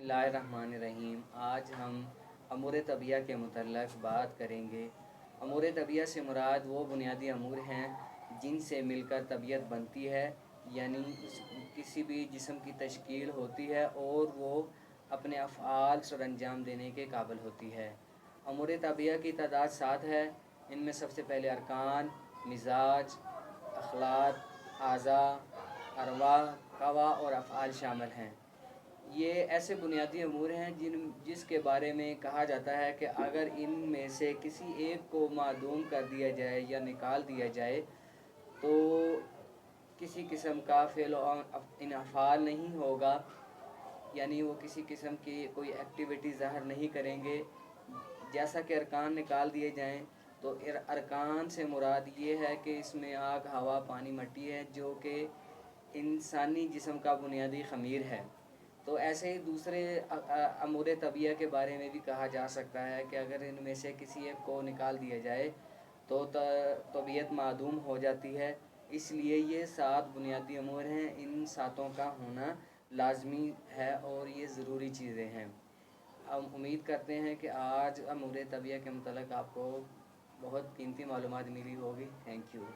बिस्मिल्लाहिर्रहमानिर्रहीम। आज हम अमूर तबिया के मुतल्लक़ बात करेंगे। अमूर तबिया से मुराद वो बुनियादी अमूर हैं जिनसे मिलकर तबीयत बनती है, यानी किसी भी जिस्म की तश्कील होती है और वो अपने अफ़आल सर अंजाम देने के काबिल होती है। अमूर तबिया की तादाद 7 है। इनमें सबसे पहले अरकान, मिजाज, अखलाक, आज़ा, अरवाह, कवा और अफ़आल शामिल हैं। ये ऐसे बुनियादी अमूर हैं जिसके बारे में कहा जाता है कि अगर इन में से किसी एक को मादूम कर दिया जाए या निकाल दिया जाए तो किसी किस्म का फ़ेल इन अफ़आल नहीं होगा, यानी वो किसी किस्म की कोई एक्टिविटी ज़ाहिर नहीं करेंगे। जैसा कि अरकान निकाल दिए जाएं तो अरकान से मुराद ये है कि इसमें आग, हवा, पानी, मिट्टी है, जो कि इंसानी जिस्म का बुनियादी ख़मीर है। तो ऐसे ही दूसरे अमूर तबिया के बारे में भी कहा जा सकता है कि अगर इनमें से किसी एक को निकाल दिया जाए तो तबीयत मादूम हो जाती है। इसलिए ये 7 बुनियादी अमूर हैं। इन सातों का होना लाजमी है और ये ज़रूरी चीज़ें हैं। हम उम्मीद करते हैं कि आज अमूर तबिया के मुतल्लिक़ आपको बहुत कीमती मालूमात मिली होगी। Thank you.